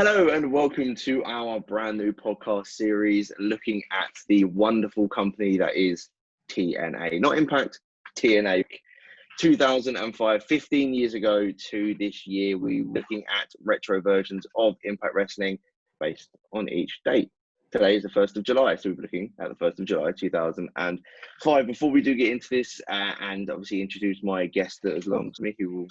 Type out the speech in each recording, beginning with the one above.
Hello and welcome to our brand new podcast series looking at the wonderful company that is TNA. Not Impact, TNA. 2005, 15 years ago to this year, we were looking at retro versions of Impact Wrestling based on each date. Today is the 1st of July, so we're looking at the 1st of July 2005. Before we do get into this and obviously introduce my guest that is along to me, who will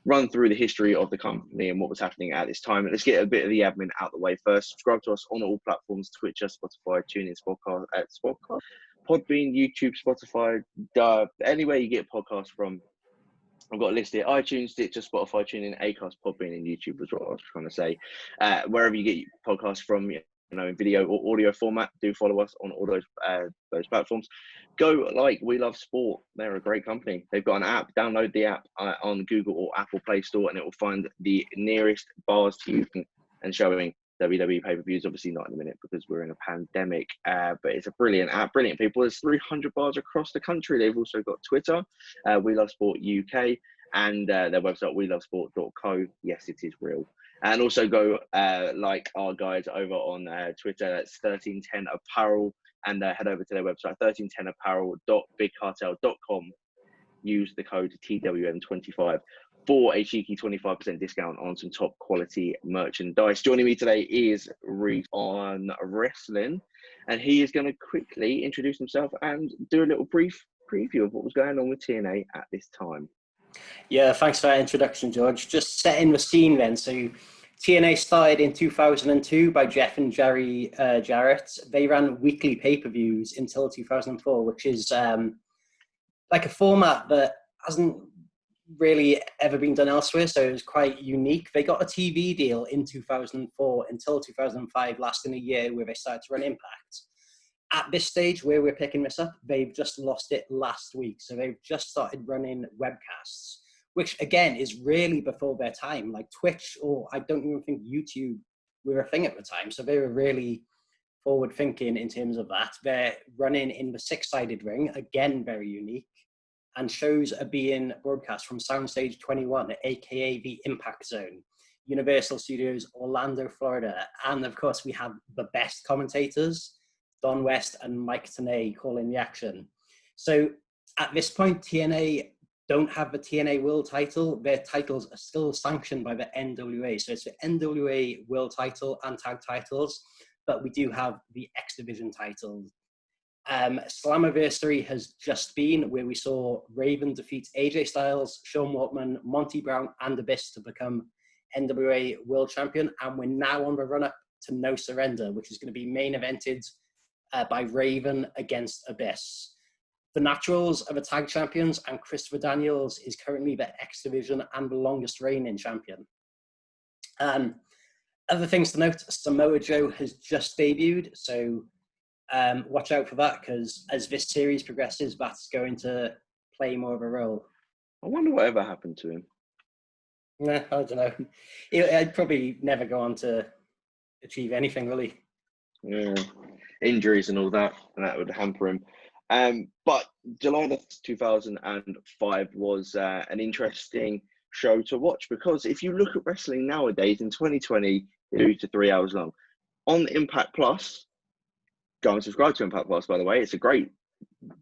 run through the history of the company and what was happening at this time. And let's get a bit of the admin out the way first. Subscribe to us on all platforms: Twitcher, Spotify, TuneIn, Podcast, Podbean, YouTube, Spotify, anywhere you get podcasts from. I've got a list here: iTunes, Stitcher, Spotify, TuneIn, Acast, Podbean, and YouTube is what I was trying to say. Wherever you get your podcasts from, in video or audio format, do follow us on all those platforms. Go like We Love Sport. They're a great company. They've got an app. Download the app on Google or Apple Play Store, and it will find the nearest bars to you and showing WWE pay-per-views. Obviously not in a minute because we're in a pandemic, but it's a brilliant app. Brilliant people. There's 300 bars across the country. They've also got Twitter, We Love Sport UK, and their website, welovesport.co. Yes, it is real. And also go like our guys over on Twitter. That's 1310 Apparel, and head over to their website, 1310apparel.bigcartel.com. Use the code TWM25 for a cheeky 25% discount on some top quality merchandise. Joining me today is Rhys on wrestling, and he is going to quickly introduce himself and do a little brief preview of what was going on with TNA at this time. Yeah, thanks for that introduction, George. Just setting the scene then. So TNA started in 2002 by Jeff and Jerry Jarrett. They ran weekly pay-per-views until 2004, which is like a format that hasn't really ever been done elsewhere, so it was quite unique. They got a TV deal in 2004 until 2005, lasting a year, where they started to run Impact. At this stage where we're picking this up, they've just lost it last week. So they've just started running webcasts, which again is really before their time. Like Twitch, or I don't even think YouTube were a thing at the time. So they were really forward thinking in terms of that. They're running in the 6-sided ring, again, very unique. And shows are being broadcast from Soundstage 21, aka the Impact Zone, Universal Studios, Orlando, Florida. And of course, we have the best commentators, Don West and Mike Tenay, calling the action. So at this point, TNA don't have the TNA World title. Their titles are still sanctioned by the NWA. So it's the NWA World title and tag titles, but we do have the X Division titles. Slammiversary has just been, where we saw Raven defeat AJ Styles, Sean Waltman, Monty Brown, and Abyss to become NWA World Champion. And we're now on the run-up to No Surrender, which is going to be main evented by Raven against Abyss. The Naturals are the tag champions, and Christopher Daniels is currently the X Division and the longest reigning champion. Other things to note: Samoa Joe has just debuted, so watch out for that, because as this series progresses, that's going to play more of a role. I wonder whatever happened to him. Nah, I don't know. I'd probably never go on to achieve anything, really. Yeah, injuries and all that, and that would hamper him. But July 2005 was an interesting show to watch, because if you look at wrestling nowadays in 2020, 2 to 3 hours long on Impact Plus. Go and subscribe to Impact Plus, by the way. It's a great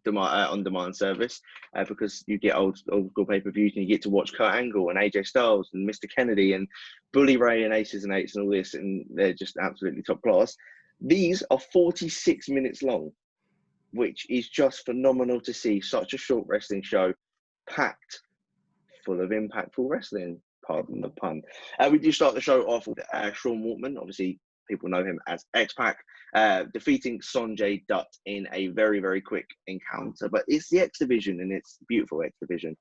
on-demand service because you get old school pay-per-views, and you get to watch Kurt Angle and AJ Styles and Mr. Kennedy and Bully Ray and Aces and Eights and all this, and they're just absolutely top class. These are 46 minutes long, which is just phenomenal to see. Such a short wrestling show, packed full of impactful wrestling, pardon the pun. We do start the show off with Sean Waltman. Obviously, people know him as X-Pac, defeating Sonjay Dutt in a very, very quick encounter. But it's the X Division, and it's beautiful X Division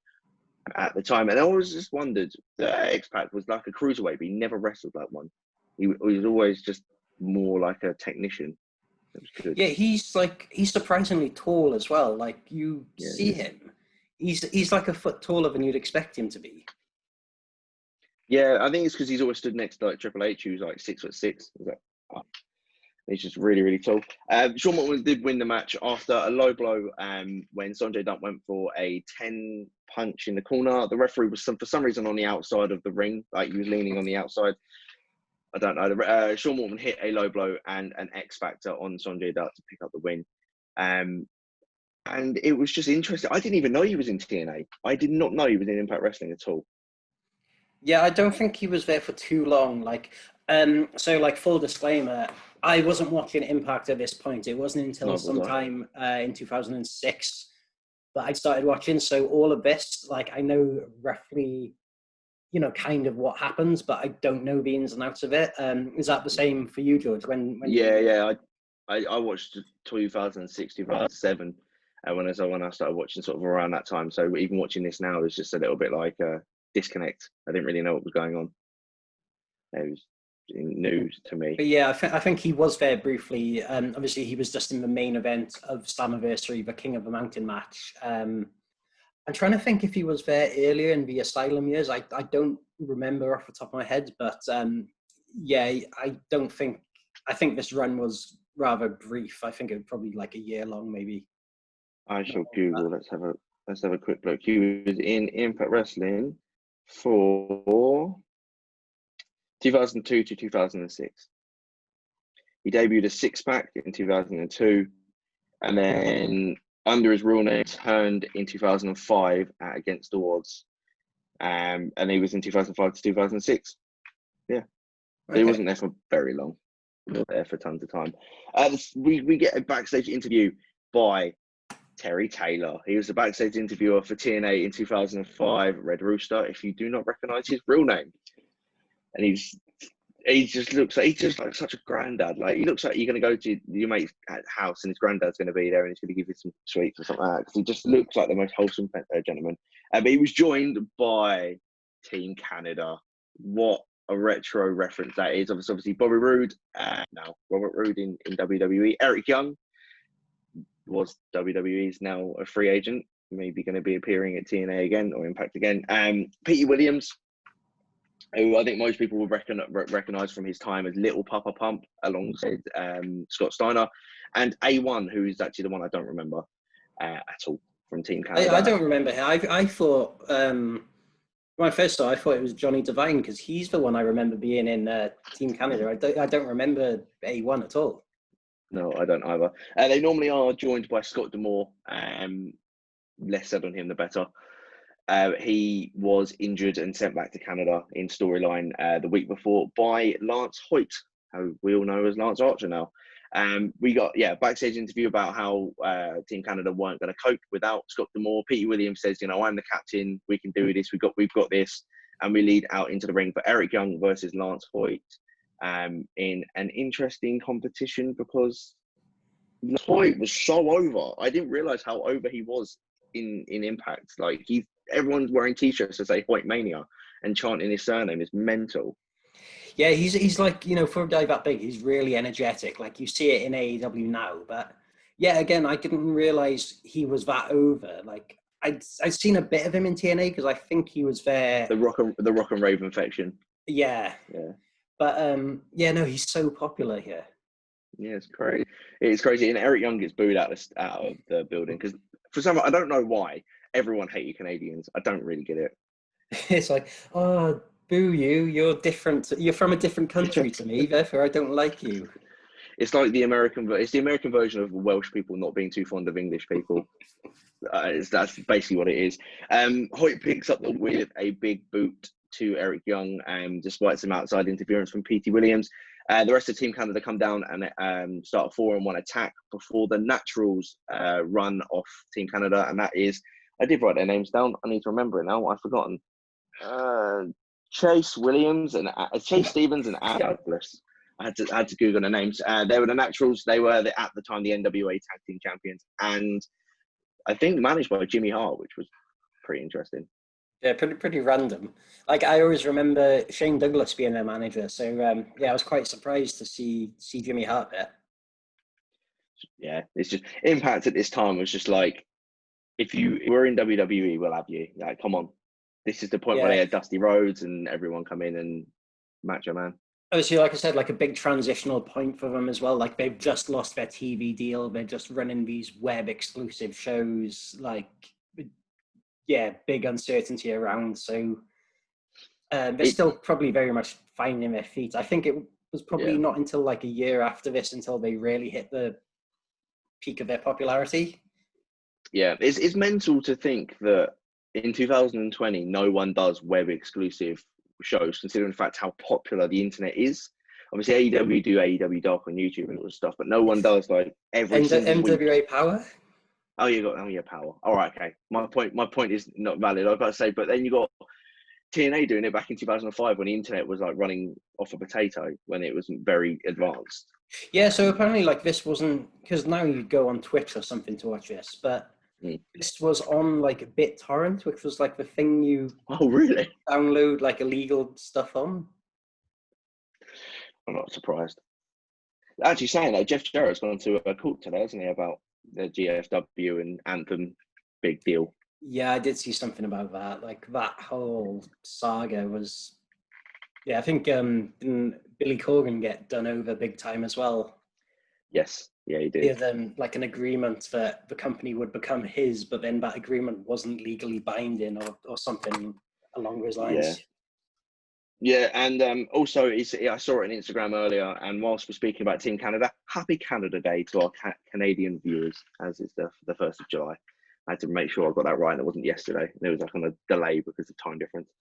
at the time. And I always just wondered that X-Pac was like a cruiserweight, but he never wrestled like one. He was always just more like a technician. It was good. Yeah, he's surprisingly tall as well. Like you see him, he's like a foot taller than you'd expect him to be. Yeah, I think it's because he's always stood next to like Triple H, who's like 6'6". He's just really, really tall. Sean Waltman did win the match after a low blow when Sonjay Dutt went for a 10 punch in the corner. The referee was for some reason on the outside of the ring, like he was leaning on the outside. I don't know. Sean Waltman hit a low blow and an X Factor on Sonjay Dutt to pick up the win. And it was just interesting. I didn't even know he was in TNA. I did not know he was in Impact Wrestling at all. Yeah, I don't think he was there for too long. So full disclaimer, I wasn't watching Impact at this point. It wasn't until sometime in 2006 that I started watching. So all of this, I know roughly, kind of what happens, but I don't know the ins and outs of it. Is that the same for you, George? Yeah. I watched 2006, 2007. When I started watching sort of around that time. So even watching this now is just a little bit like a disconnect. I didn't really know what was going on. It was news to me. But yeah, I think he was there briefly. Obviously, he was just in the main event of Slammiversary, the King of the Mountain match. I'm trying to think if he was there earlier in the Asylum years. I don't remember off the top of my head, but yeah, I think this run was rather brief. I think it was probably like a year long, maybe. I shall Google. Let's have a quick look. He was in Impact Wrestling for 2002 to 2006. He debuted as X-Pac in 2002, and then under his real name turned in 2005 at Against the Odds, and he was in 2005 to 2006. Yeah, okay. So he wasn't there for very long. He was there for tons of time. We get a backstage interview by Terry Taylor. He was the backstage interviewer for TNA in 2005, Red Rooster, if you do not recognize his real name. And he just looks like such a granddad. Like, he looks like you're going to go to your mate's house and his granddad's going to be there and he's going to give you some sweets or something like that. Because he just looks like the most wholesome gentleman. But he was joined by Team Canada. What a retro reference that is. Obviously Bobby Roode, now Robert Roode in WWE. Eric Young was WWE's now a free agent, maybe going to be appearing at TNA again or Impact again. Petey Williams, who I think most people will recognize from his time as Little Papa Pump alongside Scott Steiner, and A1, who is actually the one I don't remember at all from Team Canada. I don't remember him. I thought, when I first saw it, I thought it was Johnny Devine, because he's the one I remember being in Team Canada. I don't remember A1 at all. No, I don't either. They normally are joined by Scott D'Amore. Less said on him, the better. He was injured and sent back to Canada in storyline the week before by Lance Hoyt, who we all know as Lance Archer now. We got backstage interview about how Team Canada weren't going to cope without Scott D'Amore. Petey Williams says, I'm the captain. We can do this. We've got this, and we lead out into the ring for Eric Young versus Lance Hoyt. In an interesting competition, because Hoyt was so over. I didn't realize how over he was in Impact. Like, everyone's wearing t-shirts that say Hoyt Mania and chanting his surname is mental. Yeah, he's like, for a guy that big, he's really energetic. Like, you see it in AEW now, but yeah, again, I didn't realize he was that over. Like, I'd seen a bit of him in TNA because I think he was there. The Rock and Rave infection. Yeah. But no, he's so popular here. Yeah, it's crazy. It's crazy. And Eric Young gets booed out of the building because for some, I don't know why everyone hate you Canadians. I don't really get it. It's like, oh, boo you. You're different. You're from a different country to me. Therefore, I don't like you. It's like the American version of Welsh people not being too fond of English people. That's basically what it is. Hoyt picks up with a big boot to Eric Young, despite some outside interference from Petey Williams. The rest of Team Canada come down and start a 4-on-1 attack before the Naturals run off Team Canada, and that is, I did write their names down. I need to remember it now. I've forgotten. Chase Williams and Chase Stevens and Adam Douglas. I had to Google the names. They were the Naturals. They were at the time the NWA Tag Team Champions, and I think managed by Jimmy Hart, which was pretty interesting. Yeah, pretty random. Like, I always remember Shane Douglas being their manager. So I was quite surprised to see Jimmy Hart there. Yeah, it's just Impact at this time was just like, if you were in WWE, we'll have you. Like, come on. This is the point where they had Dusty Rhodes and everyone come in and Macho Man. Obviously, like I said, like a big transitional point for them as well. Like, they've just lost their TV deal. They're just running these web exclusive shows. Like, big uncertainty around. So they're still probably very much finding their feet. I think it was probably not until like a year after this until they really hit the peak of their popularity. Yeah, it's mental to think that in 2020, no one does web exclusive shows, considering the fact how popular the internet is. Obviously, AEW do AEW Dark on YouTube and all this stuff, but no one does like every single week. NWA Power. Oh, you Power. All right, okay. My point is not valid. I was about to say, but then you got TNA doing it back in 2005 when the internet was like running off a potato, when it wasn't very advanced. Yeah, so apparently like this wasn't, because now you go on Twitch or something to watch this, but this was on like BitTorrent, which was like the thing you really download like illegal stuff on. I'm not surprised. Actually, saying that, Jeff Jarrett's gone to a court today, hasn't he, about the GFW and Anthem big deal? Yeah, I did see something about that. Like that whole saga was, I think didn't Billy Corgan get done over big time as well? Yes, yeah, he did. Give them like an agreement that the company would become his, but then that agreement wasn't legally binding or something along those lines. Yeah, and also I saw it on Instagram earlier, and whilst we're speaking about Team Canada, happy Canada Day to our Canadian viewers, as it's the 1st of July. I had to make sure I got that right, and it wasn't yesterday. There was like on a delay because of time difference.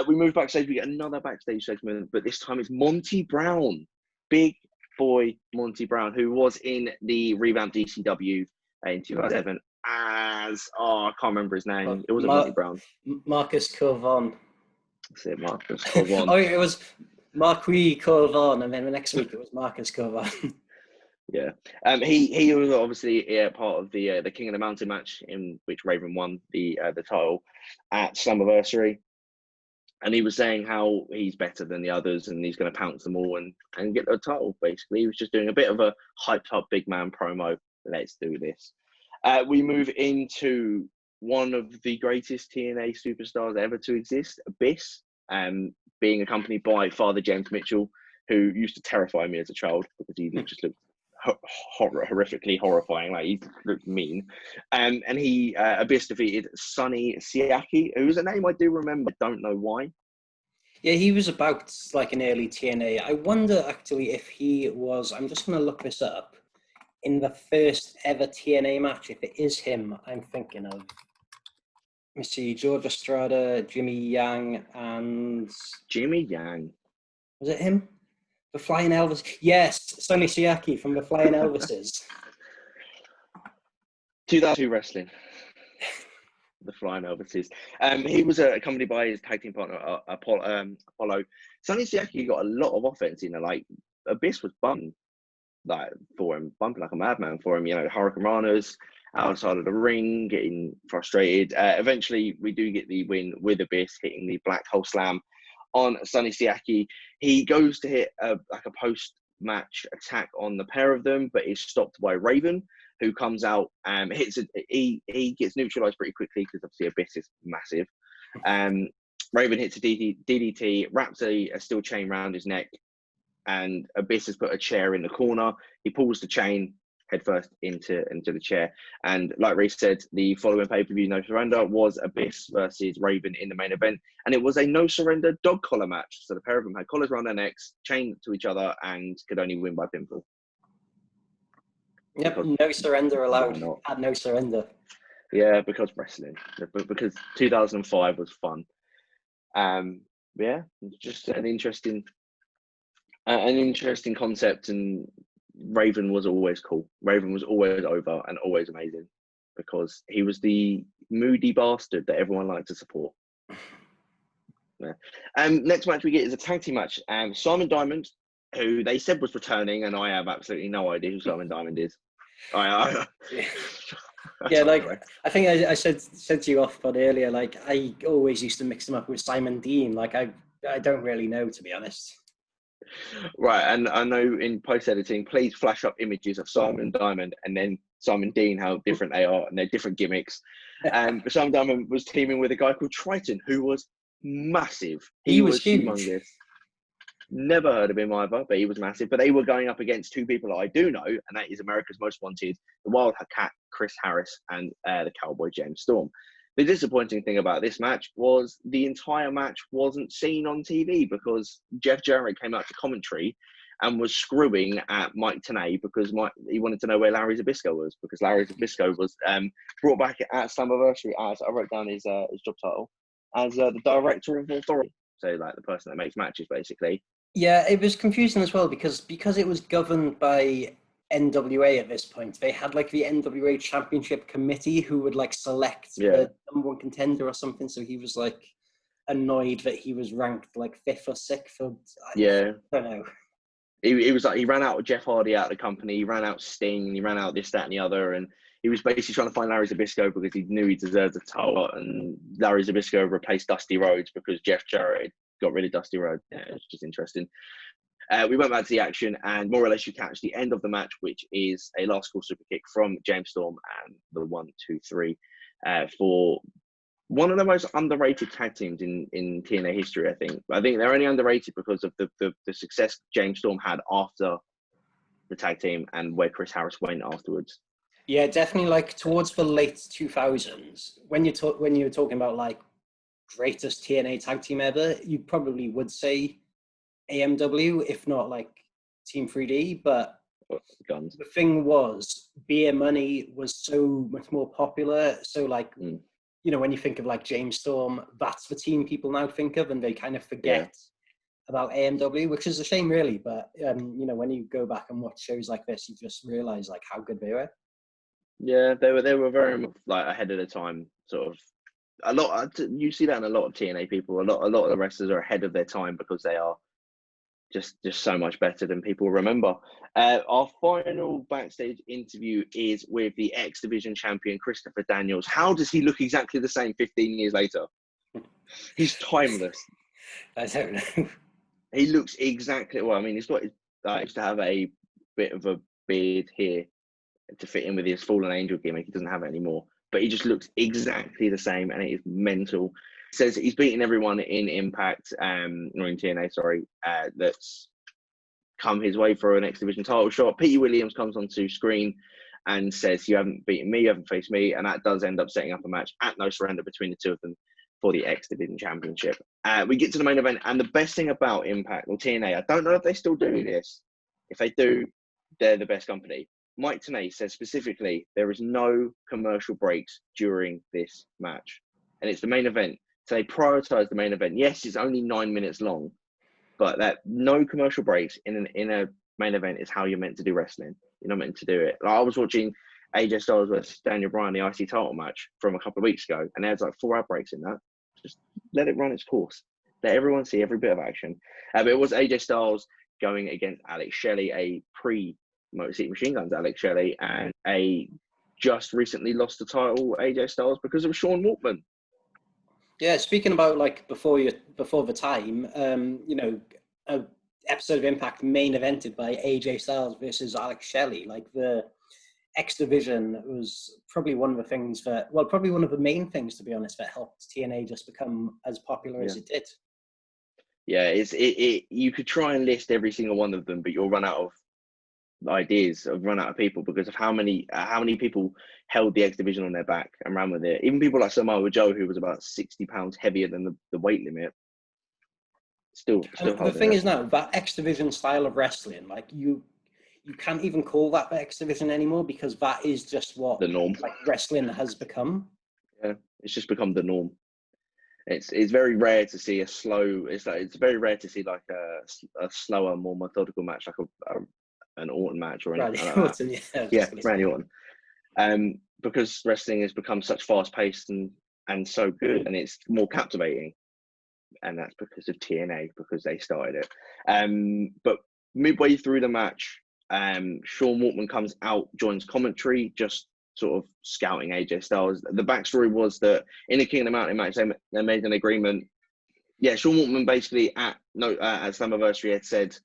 We move backstage, we get another backstage segment, but this time it's Monty Brown, big boy Monty Brown, who was in the revamped DCW in 2007 as, I can't remember his name. It wasn't Monty Brown. Marcus Corvon. That's it, Marcus Corvon. It was Marquis Corvon, and then the next week it was Marcus Corvon. Yeah, he was obviously part of the King of the Mountain match in which Raven won the title at Slammiversary, and he was saying how he's better than the others and he's going to pounce them all and get the title. Basically, he was just doing a bit of a hyped up big man promo. Let's do this. We move into one of the greatest TNA superstars ever to exist, Abyss, being accompanied by Father James Mitchell, who used to terrify me as a child because he just looked horrifically horrifying, like he looked mean. And he Abyss defeated Sonny Siaki, who's a name I do remember, don't know why. Yeah, he was about like an early TNA. I wonder actually if he was, I'm just going to look this up, in the first ever TNA match. If it is him, I'm thinking of, let me see, George Estrada, Jimmy Yang, and... Jimmy Yang. Was it him? The Flying Elvis. Yes, Sonny Siaki from the Flying Elvises. 2002 wrestling. The Flying Elvises. He was accompanied by his tag team partner, Apollo. Sonny Siaki got a lot of offense, like Abyss was bumping bumping like a madman for him, Hurricane Ranas outside of the ring, getting frustrated. Eventually, we do get the win with Abyss, hitting the Black Hole Slam on Sonny Siaki. He goes to hit a post-match attack on the pair of them, but is stopped by Raven, who comes out and hits it. He gets neutralized pretty quickly because obviously Abyss is massive. Raven hits a DDT, wraps a steel chain around his neck, and Abyss has put a chair in the corner. He pulls the chain headfirst into the chair. And like Rhys said, the following pay-per-view No Surrender was Abyss versus Raven in the main event. And it was a no surrender dog collar match. So the pair of them had collars around their necks, chained to each other, and could only win by pinfall. Yep, no surrender allowed. Had no surrender. Yeah, because wrestling. Because 2005 was fun. Yeah, just an interesting concept, and Raven was always cool. Raven was always over and always amazing because he was the moody bastard that everyone liked to support. Yeah. Next match we get is a tag team match. Simon Diamond, who they said was returning, and I have absolutely no idea who Simon Diamond is. Yeah, like I think I said to you off pod earlier, like I always used to mix them up with Simon Dean. Like I don't really know, to be honest. Right, and I know in post-editing, please flash up images of Simon Diamond and then Simon Dean, how different they are, and their different gimmicks. But Simon Diamond was teaming with a guy called Triton, who was massive. He was huge. Humongous. Never heard of him either, but he was massive. But they were going up against two people that I do know, and that is America's Most Wanted, the Wild Cat, Chris Harris, and the Cowboy James Storm. The disappointing thing about this match was the entire match wasn't seen on TV because Jeff Jarrett came out to commentary and was screwing at Mike Tenay because he wanted to know where Larry Zbyszko was, because Larry Zbyszko was brought back at Slammiversary, as I wrote down his job title, as the director of authority. So like the person that makes matches, basically. Yeah, it was confusing as well because it was governed by NWA at this point. They had like the NWA Championship Committee who would like select the number one contender or something. So he was like annoyed that he was ranked like 5th or 6th. Or, I don't know. He was like, he ran out Jeff Hardy out of the company, he ran out Sting, he ran out this, that, and the other, and he was basically trying to find Larry Zbyszko because he knew he deserved the title, and Larry Zbyszko replaced Dusty Rhodes because Jeff Jarrett got rid of Dusty Rhodes. Yeah, it's just interesting. We went back to the action, and more or less you catch the end of the match, which is a last call super kick from James Storm and the 1, 2, 3 for one of the most underrated tag teams in TNA history, I think. I think they're only underrated because of the success James Storm had after the tag team and where Chris Harris went afterwards. Yeah, definitely. Like towards the late 2000s, when you were talking about like greatest TNA tag team ever, you probably would say AMW, if not like Team 3D. But Guns. The thing was, Beer Money was so much more popular. So like. You know, when you think of like James Storm, that's the team people now think of, and they kind of forget about AMW, which is a shame, really. But you know, when you go back and watch shows like this, you just realize like how good they were. Yeah, they were very much like ahead of the time. Sort of a lot. You see that in a lot of TNA people. A lot of the wrestlers are ahead of their time because they are just so much better than people remember. Our final backstage interview is with the X Division champion, Christopher Daniels. How does he look exactly the same 15 years later? He's timeless. I don't know. He looks exactly, well, I mean, he's got, he used to have a bit of a beard here to fit in with his Fallen Angel gimmick. He doesn't have it anymore. But he just looks exactly the same, and it is mental. Says he's beaten everyone in Impact, or in TNA, sorry, that's come his way for an X Division title shot. Petey Williams comes onto screen and says, "You haven't beaten me, you haven't faced me," and that does end up setting up a match at No Surrender between the two of them for the X Division Championship. We get to the main event, and the best thing about Impact or TNA, I don't know if they still do this. If they do, they're the best company. Mike Tenay says specifically there is no commercial breaks during this match, and it's the main event. So they prioritize the main event. Yes, it's only 9 minutes long, but that no commercial breaks in a main event is how you're meant to do wrestling. You're not meant to do it. Like, I was watching AJ Styles versus Daniel Bryan, the IC title match from a couple of weeks ago, and there's like 4 ad breaks in that. Just let it run its course. Let everyone see every bit of action. But it was AJ Styles going against Alex Shelley, a pre-Motor City Machine Guns Alex Shelley, and a just recently lost the title AJ Styles because of Sean Waltman. Yeah, speaking about like before the time, you know, an episode of Impact main evented by AJ Styles versus Alex Shelley. Like the X Division was probably one of the things that, well, probably one of the main things, to be honest, that helped TNA just become as popular as it did. Yeah, you could try and list every single one of them, but you'll run out of ideas, run out of people because of how many people held the X Division on their back and ran with it. Even people like Samoa Joe, who was about 60 pounds heavier than the weight limit, still the thing is now that X Division style of wrestling, like you can't even call that the X Division anymore because that is just what the norm, like wrestling has become. Yeah, it's just become the norm. It's very rare to see it's very rare to see like a slower, more methodical match, like an Orton match or anything like Orton, that. Yeah, Randy Orton. Because wrestling has become such fast-paced and so good, and it's more captivating. And that's because of TNA, because they started it. But midway through the match, Sean Waltman comes out, joins commentary, just sort of scouting AJ Styles. The backstory was that in the King of the Mountain match, they made an agreement. Yeah, Sean Waltman basically at Slammiversary had said,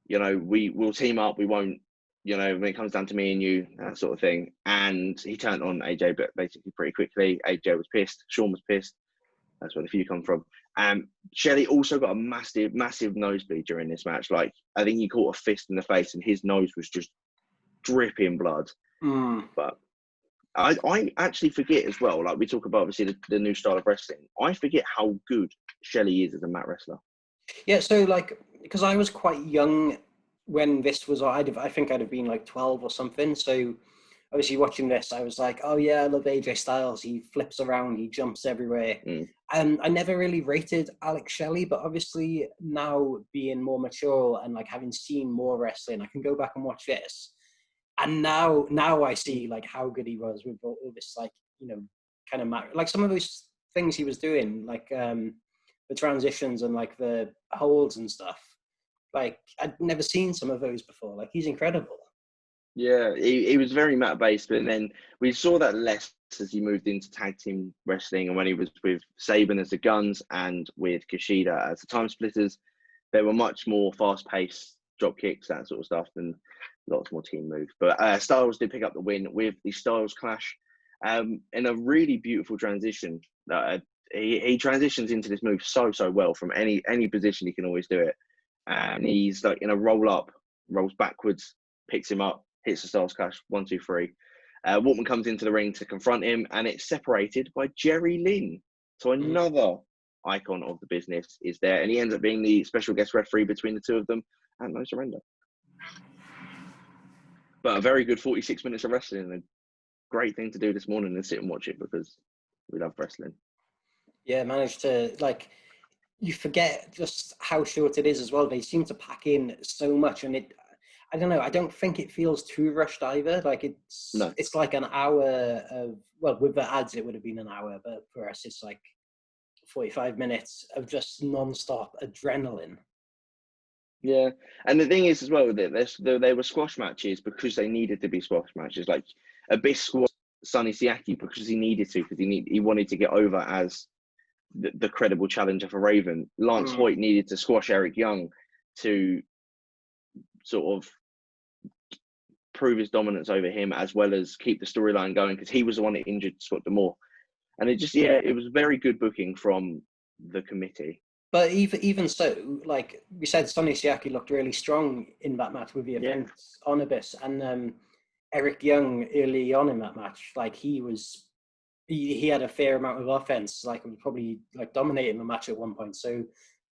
you know, we'll team up. We won't, you know, when it comes down to me and you, that sort of thing. And he turned on AJ, but basically pretty quickly. AJ was pissed. Sean was pissed. That's where the feud come from. Shelley also got a massive nosebleed during this match. Like, I think he caught a fist in the face and his nose was just dripping blood. But I actually forget as well, like we talk about obviously the new style of wrestling, I forget how good Shelley is as a mat wrestler. Yeah, so like, because I was quite young when this was, I think I'd have been like 12 or something. So obviously watching this, I was like, oh yeah, I love AJ Styles. He flips around, he jumps everywhere. I never really rated Alex Shelley, but obviously now being more mature and like having seen more wrestling, I can go back and watch this. And now I see like how good he was with all this, like, you know, kind of like some of those things he was doing, like the transitions and like the holds and stuff. Like I'd never seen some of those before. Like he's incredible. Yeah, he was very mat based, but then we saw that less as he moved into tag team wrestling, and when he was with Saban as the Guns and with Kushida as the Time Splitters, they were much more fast paced drop kicks, that sort of stuff, and lots more team moves. But Styles did pick up the win with the Styles Clash in a really beautiful transition. He transitions into this move so well from any position. He can always do it, and he's like in a roll up, rolls backwards, picks him up, hits the Styles Clash, 1, 2, 3. Waltman comes into the ring to confront him, and it's separated by Jerry Lynn. So another icon of the business is there, and he ends up being the special guest referee between the two of them, and no surrender. But a very good 46 minutes of wrestling, and a great thing to do this morning and sit and watch it because we love wrestling. Yeah, managed to, like, you forget just how short it is as well. They seem to pack in so much, and I don't know, I don't think it feels too rushed either. Like it's like an hour of, well, with the ads it would have been an hour, but for us it's like 45 minutes of just non-stop adrenaline. Yeah, and the thing is as well that they were squash matches because they needed to be squash matches. Like Abyss squashed Sonny Siaki because he needed to, because he wanted to get over as the credible challenger for Raven. Lance Hoyt needed to squash Eric Young to sort of prove his dominance over him, as well as keep the storyline going, because he was the one that injured Scott D'Amore. And it just, it was very good booking from the committee. But even so, like we said, Sonny Siaki looked really strong in that match with the events on Abyss, and Eric Young early on in that match, like he had a fair amount of offense, like was probably like dominating the match at one point. So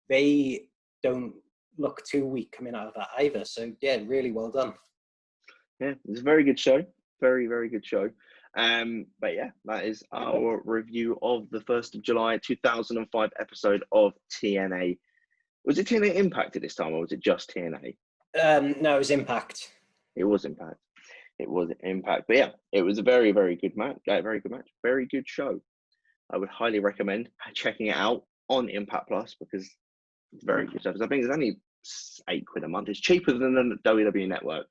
they don't look too weak coming out of that either. So yeah, really well done. Yeah, it's a very good show. Very, very good show. But yeah, that is our review of the 1st of July 2005 episode of TNA. Was it TNA Impact at this time, or was it just TNA? No, it was Impact. It was Impact. It was Impact. But yeah, it was a very, very good match. Very good match. Very good show. I would highly recommend checking it out on Impact Plus, because it's very good stuff. I think it's only £8 a month. It's cheaper than the WWE Network.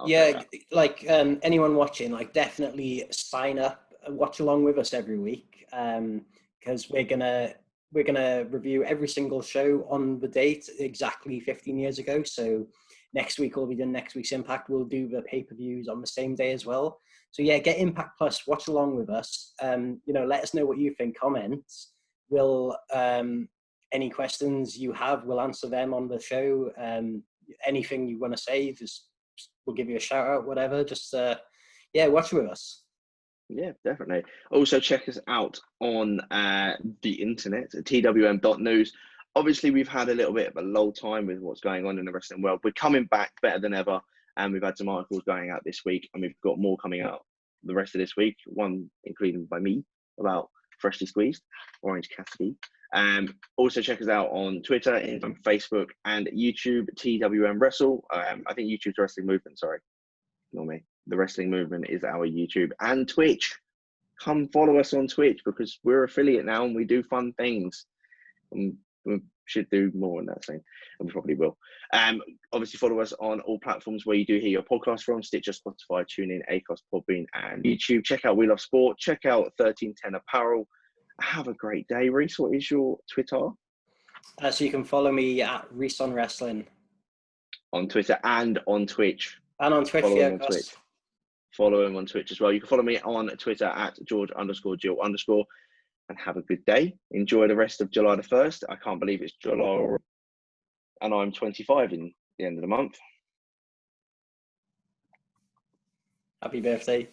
Yeah, like anyone watching, like definitely sign up, watch along with us every week, because we're gonna review every single show on the date exactly 15 years ago. So next week we'll be doing next week's Impact. We'll do the pay-per-views on the same day as well. So yeah, get Impact Plus, watch along with us. Let us know what you think. Comments. We'll any questions you have, we'll answer them on the show. Anything you want to say, just we'll give you a shout out, whatever. Just watch with us. Yeah, definitely. Also check us out on the internet at twm.news. Obviously we've had a little bit of a lull time with what's going on in the wrestling world. We're coming back better than ever, and we've had some articles going out this week, and we've got more coming out the rest of this week, one including by me about Freshly Squeezed, Orange Cassidy. Also check us out on Twitter, Instagram, Facebook, and YouTube, TWM Wrestle. I think YouTube's Wrestling Movement, sorry. Not me. The Wrestling Movement is our YouTube, and Twitch. Come follow us on Twitch, because we're affiliate now and we do fun things. And we should do more on that thing, and we probably will. Obviously follow us on all platforms where you do hear your podcast from: Stitcher, Spotify, TuneIn, Acast, Podbean, and YouTube. Check out We Love Sport. Check out 1310 Apparel. Have a great day. Rhys, what is your Twitter? So you can follow me at Rhys on Wrestling. On Twitter and on Twitch. And on Twitch, follow him on Twitch. Follow him on Twitch as well. You can follow me on Twitter at George_Jill_. And have a good day. Enjoy the rest of July the 1st. I can't believe it's July, and I'm 25 in the end of the month. Happy birthday.